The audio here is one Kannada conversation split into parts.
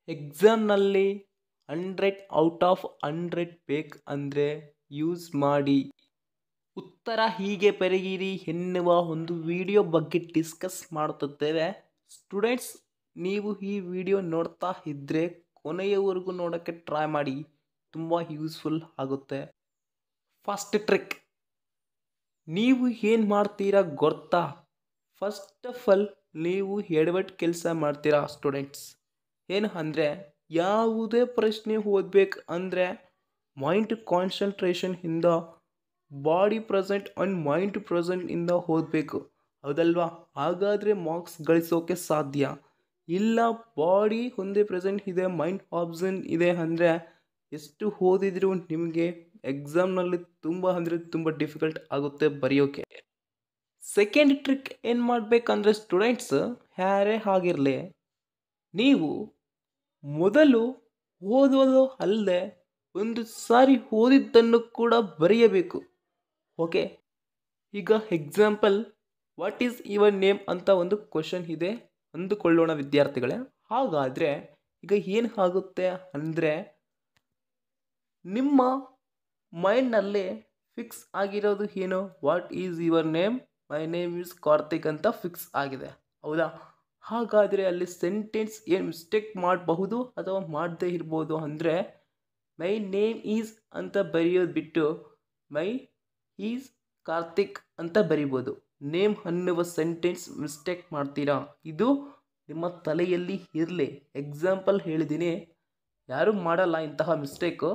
ಎಕ್ಸಾಮ್ನಲ್ಲಿ 100 ಔಟ್ ಆಫ್ 100 ಬೇಕಂದ್ರೆ ಯೂಸ್ ಮಾಡಿ. ಉತ್ತರ ಹೀಗೆ ಬರೆಯಿರಿ ಎನ್ನುವ ಒಂದು ವಿಡಿಯೋ ಬಗ್ಗೆ ಡಿಸ್ಕಸ್ ಮಾಡುತ್ತಿದ್ದೇವೆ. ಸ್ಟೂಡೆಂಟ್ಸ್, ನೀವು ಈ ವಿಡಿಯೋ ನೋಡ್ತಾ ಇದ್ದರೆ ಕೊನೆಯವರೆಗೂ ನೋಡೋಕ್ಕೆ ಟ್ರೈ ಮಾಡಿ, ತುಂಬ ಯೂಸ್ಫುಲ್ ಆಗುತ್ತೆ. ಫಸ್ಟ್ ಟ್ರಿಕ್, ನೀವು ಏನು ಮಾಡ್ತೀರಾ ಗೊತ್ತಾ? ಫಸ್ಟ್ ಆಫ್ ಆಲ್ ನೀವು ಎಡವಟ್ಟು ಕೆಲಸ ಮಾಡ್ತೀರಾ ಸ್ಟೂಡೆಂಟ್ಸ್. ಏನು ಅಂದರೆ, ಯಾವುದೇ ಪ್ರಶ್ನೆ ಓದಬೇಕು ಅಂದರೆ ಮೈಂಡ್ ಕಾನ್ಸಂಟ್ರೇಷನ್ ಇಂದ, body present and mind present ಇಂದ ಓದಬೇಕು, ಹೌದಲ್ವಾ? ಹಾಗಾದರೆ ಮಾರ್ಕ್ಸ್ ಗಳಿಸೋಕೆ ಸಾಧ್ಯ. ಇಲ್ಲ ಬಾಡಿ ಒಂದೇ ಪ್ರೆಸೆಂಟ್ ಇದೆ, ಮೈಂಡ್ ಆಬ್ಸೆಂಟ್ ಇದೆ ಅಂದರೆ ಎಷ್ಟು ಓದಿದ್ರು ನಿಮಗೆ ಎಕ್ಸಾಮ್ನಲ್ಲಿ ತುಂಬ ಅಂದರೆ ತುಂಬ ಡಿಫಿಕಲ್ಟ್ ಆಗುತ್ತೆ ಬರೆಯೋಕೆ. ಸೆಕೆಂಡ್ ಟ್ರಿಕ್ ಏನು ಮಾಡಬೇಕಂದ್ರೆ ಸ್ಟೂಡೆಂಟ್ಸ್, ಯಾರೇ ಆಗಿರಲಿ, ನೀವು ಮೊದಲು ಓದೋದು ಅಲ್ಲದೆ ಒಂದು ಸಾರಿ ಓದಿದ್ದನ್ನು ಕೂಡ ಬರೆಯಬೇಕು. ಓಕೆ, ಈಗ example, what is your name ಅಂತ ಒಂದು ಕ್ವಶನ್ ಇದೆ ಅಂದುಕೊಳ್ಳೋಣ ವಿದ್ಯಾರ್ಥಿಗಳೇ. ಹಾಗಾದರೆ ಈಗ ಏನು ಆಗುತ್ತೆ ಅಂದರೆ, ನಿಮ್ಮ ಮೈಂಡ್ನಲ್ಲಿ ಫಿಕ್ಸ್ ಆಗಿರೋದು ಏನು? What is your name? My name is Karthik ಅಂತ ಫಿಕ್ಸ್ ಆಗಿದೆ, ಹೌದಾ? ಹಾಗಾದರೆ ಅಲ್ಲಿ ಸೆಂಟೆನ್ಸ್ ಏನು ಮಿಸ್ಟೇಕ್ ಮಾಡಬಹುದು ಅಥವಾ ಮಾಡದೇ ಇರ್ಬೋದು ಅಂದರೆ, ಮೈ ನೇಮ್ ಈಸ್ ಅಂತ ಬರೆಯೋದು ಬಿಟ್ಟು ಮೈ ಈಸ್ ಕಾರ್ತಿಕ್ ಅಂತ ಬರಿಬೋದು. ನೇಮ್ ಅನ್ನುವ ಸೆಂಟೆನ್ಸ್ ಮಿಸ್ಟೇಕ್ ಮಾಡ್ತೀರಾ, ಇದು ನಿಮ್ಮ ತಲೆಯಲ್ಲಿ ಇರಲಿ. ಎಕ್ಸಾಂಪಲ್ ಹೇಳಿದ್ದೀನಿ, ಯಾರೂ ಮಾಡಲ್ಲ ಇಂತಹ ಮಿಸ್ಟೇಕು,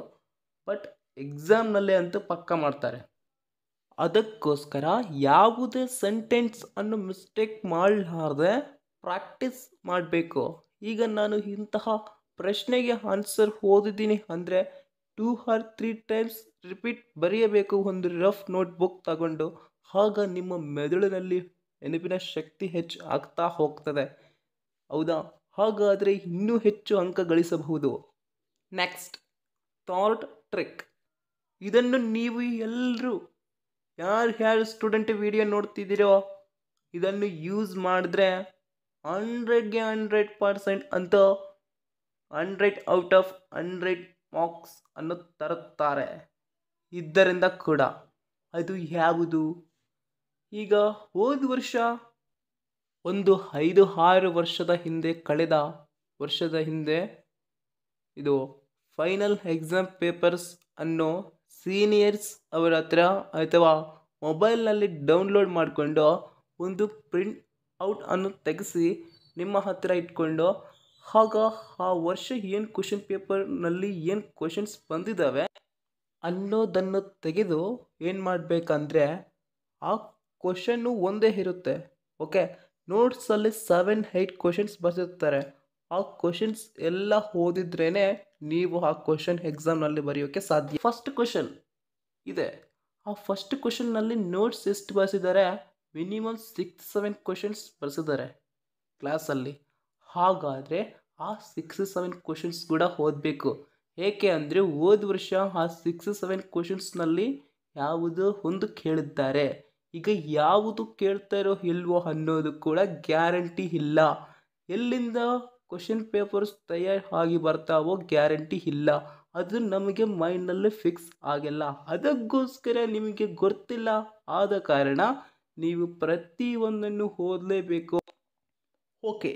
ಬಟ್ ಎಕ್ಸಾಮ್ನಲ್ಲೇ ಅಂತೂ ಪಕ್ಕ ಮಾಡ್ತಾರೆ. ಅದಕ್ಕೋಸ್ಕರ ಯಾವುದೇ ಸೆಂಟೆನ್ಸ್ ಅನ್ನು ಮಿಸ್ಟೇಕ್ ಮಾಡಲಾರ್ದೆ ಪ್ರಾಕ್ಟೀಸ್ ಮಾಡಬೇಕು. ಈಗ ನಾನು ಇಂತಹ ಪ್ರಶ್ನೆಗೆ ಆನ್ಸರ್ ಓದಿದ್ದೀನಿ ಅಂದರೆ 2 or 3 ಟೈಮ್ಸ್ ರಿಪೀಟ್ ಬರೆಯಬೇಕು, ಒಂದು ರಫ್ ನೋಟ್ಬುಕ್ ತಗೊಂಡು. ಆಗ ನಿಮ್ಮ ಮೆದುಳಿನಲ್ಲಿ ನೆನಪಿನ ಶಕ್ತಿ ಹೆಚ್ಚು ಆಗ್ತಾ ಹೋಗ್ತದೆ, ಹೌದಾ? ಹಾಗಾದರೆ ಇನ್ನೂ ಹೆಚ್ಚು ಅಂಕ ಗಳಿಸಬಹುದು. ನೆಕ್ಸ್ಟ್, ಥರ್ಡ್ ಟ್ರಿಕ್, ಇದನ್ನು ನೀವು ಎಲ್ಲರೂ ಯಾರು ಸ್ಟೂಡೆಂಟ್ ವಿಡಿಯೋ ನೋಡ್ತಿದ್ದೀರೋ ಇದನ್ನು ಯೂಸ್ ಮಾಡಿದ್ರೆ 100ಗೆ 100% ಅಂತ 100 ಔಟ್ ಆಫ್ 100 ಮಾರ್ಕ್ಸ್ ಅನ್ನು ತರುತ್ತಾರೆ. ಇದರಿಂದ ಕೂಡ ಅದು ಯಾವುದು? ಈಗ ಹೋದ ವರ್ಷ ಒಂದು 5-6 ವರ್ಷದ ಹಿಂದೆ, ಕಳೆದ ವರ್ಷದ ಹಿಂದೆ, ಇದು ಫೈನಲ್ ಎಕ್ಸಾಮ್ ಪೇಪರ್ಸ್ ಅನ್ನು ಸೀನಿಯರ್ಸ್ ಅವರ ಹತ್ರ ಅಥವಾ ಮೊಬೈಲ್ನಲ್ಲಿ ಡೌನ್ಲೋಡ್ ಮಾಡಿಕೊಂಡು ಒಂದು ಪ್ರಿಂಟ್ ಔಟ್ ಅನ್ನು ತೆಗೆಸಿ ನಿಮ್ಮ ಹತ್ರ ಇಟ್ಕೊಂಡು, ಆಗ ಆ ವರ್ಷ ಏನು ಕ್ವಶನ್ ಪೇಪರ್ನಲ್ಲಿ ಏನು ಕ್ವಶನ್ಸ್ ಬಂದಿದ್ದಾವೆ ಅನ್ನೋದನ್ನು ತೆಗೆದು ಏನು ಮಾಡಬೇಕಂದ್ರೆ, ಆ ಕ್ವಶನ್ನು ಒಂದೇ ಇರುತ್ತೆ. ಓಕೆ, ನೋಟ್ಸಲ್ಲಿ 7-8 ಕ್ವಶನ್ಸ್ ಬರ್ತಿರ್ತಾರೆ. ಆ ಕ್ವಶನ್ಸ್ ಎಲ್ಲ ಓದಿದ್ರೇ ನೀವು ಆ ಕ್ವಶನ್ ಎಕ್ಸಾಮ್ನಲ್ಲಿ ಬರೆಯೋಕ್ಕೆ ಸಾಧ್ಯ. ಫಸ್ಟ್ ಕ್ವಶನ್ ಇದೆ, ಆ ಫಸ್ಟ್ ಕ್ವಶನ್ನಲ್ಲಿ ನೋಟ್ಸ್ ಎಷ್ಟು ಬರ್ಸಿದ್ದಾರೆ? ಮಿನಿಮಮ್ 6-7 ಕ್ವಶನ್ಸ್ ಬರ್ಸಿದ್ದಾರೆ ಕ್ಲಾಸಲ್ಲಿ. ಹಾಗಾದರೆ ಆ 6-7 ಕ್ವಶನ್ಸ್ ಕೂಡ ಓದಬೇಕು. ಏಕೆ ಅಂದರೆ ಹೋದ ವರ್ಷ ಆ 6-7 ಕ್ವಶನ್ಸ್ನಲ್ಲಿ ಯಾವುದೋ ಒಂದು ಕೇಳಿದ್ದಾರೆ. ಈಗ ಯಾವುದು ಕೇಳ್ತಾರೋ ಇಲ್ವೋ ಅನ್ನೋದು ಕೂಡ ಗ್ಯಾರಂಟಿ ಇಲ್ಲ. ಎಲ್ಲಿಂದ ಕ್ವಶನ್ ಪೇಪರ್ಸ್ ತಯಾರಾಗಿ ಬರ್ತಾವೋ ಗ್ಯಾರಂಟಿ ಇಲ್ಲ. ಅದು ನಮಗೆ ಮೈಂಡ್ನಲ್ಲಿ ಫಿಕ್ಸ್ ಆಗಿಲ್ಲ. ಅದಕ್ಕೋಸ್ಕರ ನಿಮಗೆ ಗೊತ್ತಿಲ್ಲ, ಆದ ಕಾರಣ ನೀವು ಪ್ರತಿಯೊಂದನ್ನು ಓದಲೇಬೇಕು. Okay,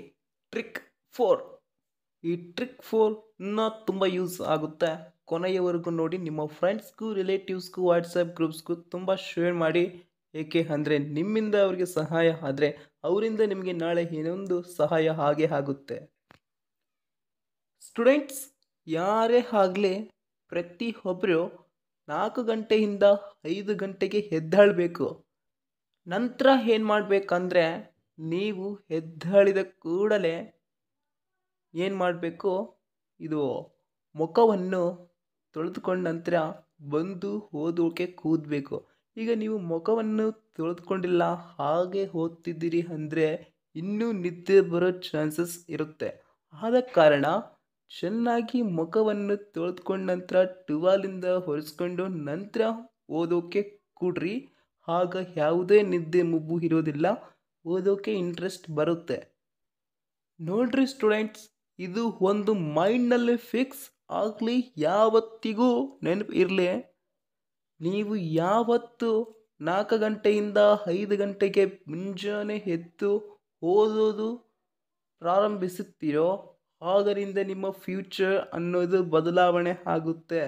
trick 4. ಈ ಟ್ರಿಕ್ 4 ಇನ್ನೂ ತುಂಬ ಯೂಸ್ ಆಗುತ್ತೆ. ಕೊನೆಯವರೆಗೂ ನೋಡಿ. ನಿಮ್ಮ ಫ್ರೆಂಡ್ಸ್ಗೂ, ರಿಲೇಟಿವ್ಸ್ಗೂ, ವಾಟ್ಸಪ್ ಗ್ರೂಪ್ಸ್ಗೂ ತುಂಬ ಶೇರ್ ಮಾಡಿ. ಏಕೆ ಅಂದರೆ ನಿಮ್ಮಿಂದ ಅವರಿಗೆ ಸಹಾಯ ಆದರೆ ಅವರಿಂದ ನಿಮಗೆ ನಾಳೆ ಏನೊಂದು ಸಹಾಯ ಹಾಗೆ ಆಗುತ್ತೆ. ಸ್ಟೂಡೆಂಟ್ಸ್, ಯಾರೇ ಆಗಲಿ ಪ್ರತಿಯೊಬ್ಬರು 4 ಗಂಟೆಯಿಂದ 5 ಗಂಟೆಗೆ ಎದ್ದೇಳಬೇಕು. ನಂತರ ಏನು ಮಾಡಬೇಕಂದ್ರೆ, ನೀವು ಎದ್ದೇಳಿದ ಕೂಡಲೇ ಏನು ಮಾಡಬೇಕು, ಇದು ಮುಖವನ್ನು ತೊಳೆದುಕೊಂಡ ನಂತರ ಬಂದು ಓದೋಕೆ ಕೂದಬೇಕು. ಈಗ ನೀವು ಮುಖವನ್ನು ತೊಳೆದುಕೊಂಡಿಲ್ಲ, ಹಾಗೆ ಓದ್ತಿದ್ದೀರಿ ಅಂದರೆ ಇನ್ನೂ ನಿದ್ದೆ ಬರೋ ಚಾನ್ಸಸ್ ಇರುತ್ತೆ. ಆದ ಕಾರಣ ಚೆನ್ನಾಗಿ ಮುಖವನ್ನು ತೊಳೆದುಕೊಂಡ ನಂತರ ಟುವಾಲಿಂದ ಒರೆಸ್ಕೊಂಡು ನಂತರ ಓದೋಕೆ ಕೂಡ್ರಿ. ಆಗ ಯಾವುದೇ ನಿದ್ದೆ ಮುಬ್ಬು ಇರೋದಿಲ್ಲ, ಓದೋಕೆ ಇಂಟ್ರೆಸ್ಟ್ ಬರುತ್ತೆ. ನೋಡ್ರಿ ಸ್ಟೂಡೆಂಟ್ಸ್, ಇದು ಒಂದು ಮೈಂಡ್ನಲ್ಲಿ ಫಿಕ್ಸ್ ಆಗಲಿ, ಯಾವತ್ತಿಗೂ ನೆನಪು ಇರಲಿ. ನೀವು ಯಾವತ್ತು 4 ಗಂಟೆಯಿಂದ 5 ಗಂಟೆಗೆ ಮುಂಜಾನೆ ಎದ್ದು ಓದೋದು ಪ್ರಾರಂಭಿಸುತ್ತೀರೋ ಆಗಲಿಂದ ನಿಮ್ಮ ಫ್ಯೂಚರ್ ಅನ್ನೋದು ಬದಲಾವಣೆ ಆಗುತ್ತೆ.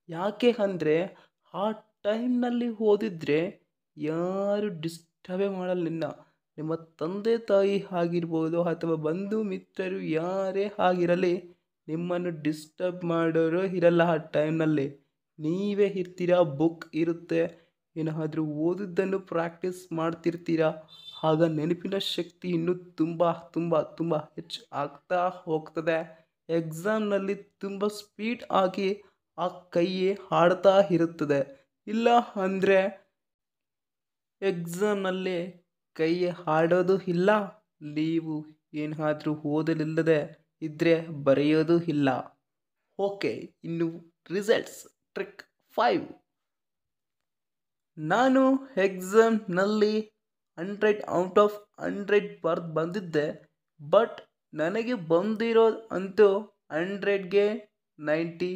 ಯಾಕೆ ಅಂದರೆ ಆ ಟೈಮ್ನಲ್ಲಿ ಓದಿದ್ರೆ ಯಾರು ಡಿಸ್ಟರ್ಬೇ ಮಾಡಲ್ಲ. ನಿಮ್ಮ ತಂದೆ ತಾಯಿ ಆಗಿರ್ಬೋದು ಅಥವಾ ಬಂಧು ಮಿತ್ರರು ಯಾರೇ ಆಗಿರಲಿ, ನಿಮ್ಮನ್ನು ಡಿಸ್ಟರ್ಬ್ ಮಾಡೋರು ಇರಲ್ಲ. ಆ ಟೈಮ್ನಲ್ಲಿ ನೀವೇ ಇರ್ತೀರ, ಬುಕ್ ಇರುತ್ತೆ, ಏನಾದರೂ ಓದಿದ್ದನ್ನು ಪ್ರಾಕ್ಟೀಸ್ ಮಾಡ್ತಿರ್ತೀರ. ಆಗ ನೆನಪಿನ ಶಕ್ತಿ ಇನ್ನೂ ತುಂಬ ತುಂಬ ತುಂಬ ಹೆಚ್ಚು ಆಗ್ತಾ ಹೋಗ್ತದೆ. ಎಕ್ಸಾಮ್ನಲ್ಲಿ ತುಂಬ ಸ್ಪೀಡ್ ಆಗಿ ಆ ಕೈ ಹಾಡ್ತಾ ಇರುತ್ತದೆ. ಇಲ್ಲ ಅಂದರೆ ಎಕ್ಸಾಮ್ನಲ್ಲಿ ಕೈ ಹಾಡೋದು ಇಲ್ಲ, ನೀವು ಏನಾದರೂ ಓದಲಿಲ್ಲದೆ ಇದ್ದರೆ ಬರೆಯೋದು ಇಲ್ಲ. ಓಕೆ, ಇನ್ನು ರಿಸಲ್ಟ್ಸ್ ಟ್ರಿಕ್ 5. ನಾನು ಎಕ್ಸಾಮ್ನಲ್ಲಿ 100 ಔಟ್ ಆಫ್ 100 ಬಂದಿದ್ದೆ. ಬಟ್ ನನಗೆ ಬಂದಿರೋದು ಅಂತೂ 100ಗೆ 90,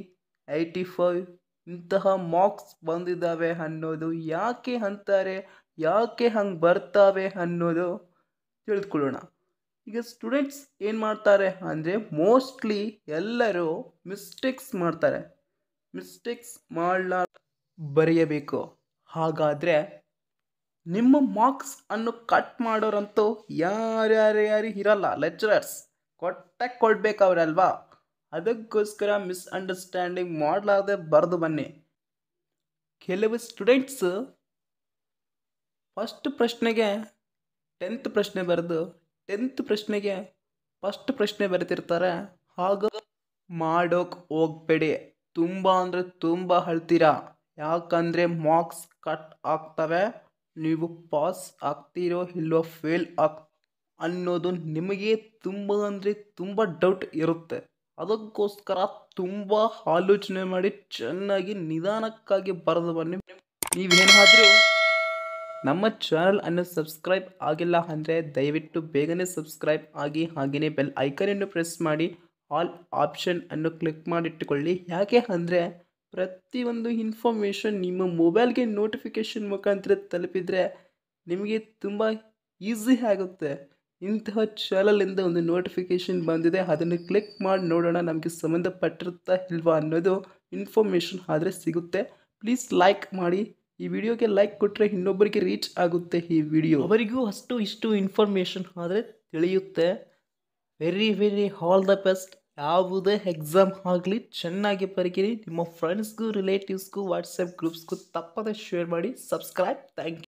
85 ಇಂತಹ ಮಾರ್ಕ್ಸ್ ಬಂದಿದ್ದಾವೆ. ಅನ್ನೋದು ಯಾಕೆ ಅಂತಾರೆ, ಯಾಕೆ ಹಂಗೆ ಬರ್ತಾವೆ ಅನ್ನೋದು ತಿಳಿದುಕೊಳ್ಳೋಣ. ಈಗ ಸ್ಟೂಡೆಂಟ್ಸ್ ಏನು ಮಾಡ್ತಾರೆ ಅಂದರೆ ಮೋಸ್ಟ್ಲಿ ಎಲ್ಲರೂ ಮಿಸ್ಟೇಕ್ಸ್ ಮಾಡ್ತಾರೆ. ಮಿಸ್ಟೇಕ್ಸ್ ಬರೆಯಬೇಕು. ಹಾಗಾದರೆ ನಿಮ್ಮ ಮಾರ್ಕ್ಸ್ ಅನ್ನು ಕಟ್ ಮಾಡೋರಂತೂ ಯಾರ್ಯಾರು ಇರಲ್ಲ. ಲೆಕ್ಚರರ್ಸ್ ಕೊಡಬೇಕು ಅವರಲ್ವಾ. ಅದಕ್ಕೋಸ್ಕರ ಮಿಸ್ಅಂಡರ್ಸ್ಟ್ಯಾಂಡಿಂಗ್ ಮಾಡಲಾರ್ದೆ ಬರೆದು ಬನ್ನಿ. ಕೆಲವು ಸ್ಟೂಡೆಂಟ್ಸ್ ಫಸ್ಟ್ ಪ್ರಶ್ನೆಗೆ 10th ಪ್ರಶ್ನೆ ಬರೆದು 10th ಪ್ರಶ್ನೆಗೆ ಫಸ್ಟ್ ಪ್ರಶ್ನೆ ಬರೆದಿರ್ತಾರೆ. ಹಾಗ ಮಾಡೋಕೆ ಹೋಗಬೇಡಿ. ತುಂಬ ಅಂದರೆ ತುಂಬ ಅಳ್ತೀರಾ. ಯಾಕಂದರೆ ಮಾರ್ಕ್ಸ್ ಕಟ್ ಆಗ್ತವೆ. ನೀವು ಪಾಸ್ ಆಗ್ತೀರೋ ಇಲ್ಲೋ ಫೇಲ್ ಅನ್ನೋದು ನಿಮಗೆ ತುಂಬ ಅಂದರೆ ತುಂಬ ಡೌಟ್ ಇರುತ್ತೆ. ಅದಕ್ಕೋಸ್ಕರ ತುಂಬ ಆಲೋಚನೆ ಮಾಡಿ ಚೆನ್ನಾಗಿ ನಿಧಾನಕ್ಕಾಗಿ ಬರೆದು ಬನ್ನಿ. ನೀವೇನಾದರೂ ನಮ್ಮ ಚಾನಲ್ ಅನ್ನು ಸಬ್ಸ್ಕ್ರೈಬ್ ಆಗಿಲ್ಲ ಅಂದರೆ ದಯವಿಟ್ಟು ಬೇಗನೆ ಸಬ್ಸ್ಕ್ರೈಬ್ ಆಗಿ, ಹಾಗೆಯೇ ಬೆಲ್ ಐಕನನ್ನು ಪ್ರೆಸ್ ಮಾಡಿ ಆಲ್ ಆಪ್ಷನ್ ಅನ್ನು ಕ್ಲಿಕ್ ಮಾಡಿಟ್ಟುಕೊಳ್ಳಿ. ಯಾಕೆ ಅಂದರೆ ಪ್ರತಿಯೊಂದು ಇನ್ಫಾರ್ಮೇಷನ್ ನಿಮ್ಮ ಮೊಬೈಲ್ಗೆ ನೋಟಿಫಿಕೇಷನ್ ಮುಖಾಂತರ ತಲುಪಿದರೆ ನಿಮಗೆ ತುಂಬ ಈಸಿ ಆಗುತ್ತೆ. ಇಂತಹ ಚಾನಲಿಂದ ಒಂದು ನೋಟಿಫಿಕೇಷನ್ ಬಂದಿದೆ, ಅದನ್ನು ಕ್ಲಿಕ್ ಮಾಡಿ ನೋಡೋಣ ನಮಗೆ ಸಂಬಂಧಪಟ್ಟಿರುತ್ತಾ ಇಲ್ವಾ ಅನ್ನೋದು ಇನ್ಫಾರ್ಮೇಷನ್ ಆದರೆ ಸಿಗುತ್ತೆ. ಪ್ಲೀಸ್ ಲೈಕ್ ಮಾಡಿ. ಈ ವಿಡಿಯೋಗೆ ಲೈಕ್ ಕೊಟ್ಟರೆ ಇನ್ನೊಬ್ಬರಿಗೆ ರೀಚ್ ಆಗುತ್ತೆ ಈ ವಿಡಿಯೋ. ಅವರಿಗೂ ಅಷ್ಟು ಇಷ್ಟು ಇನ್ಫಾರ್ಮೇಷನ್ ಆದರೆ ತಿಳಿಯುತ್ತೆ. Very all the best. ಯಾವುದೇ ಎಕ್ಸಾಮ್ ಆಗಲಿ ಚೆನ್ನಾಗಿ ಬರೀರಿ. ನಿಮ್ಮ ಫ್ರೆಂಡ್ಸ್ಗೂ ರಿಲೇಟಿವ್ಸ್ಗೂ ವಾಟ್ಸಪ್ ಗ್ರೂಪ್ಸ್ಗೂ ತಪ್ಪದೆ ಶೇರ್ ಮಾಡಿ. ಸಬ್ಸ್ಕ್ರೈಬ್. Thank you.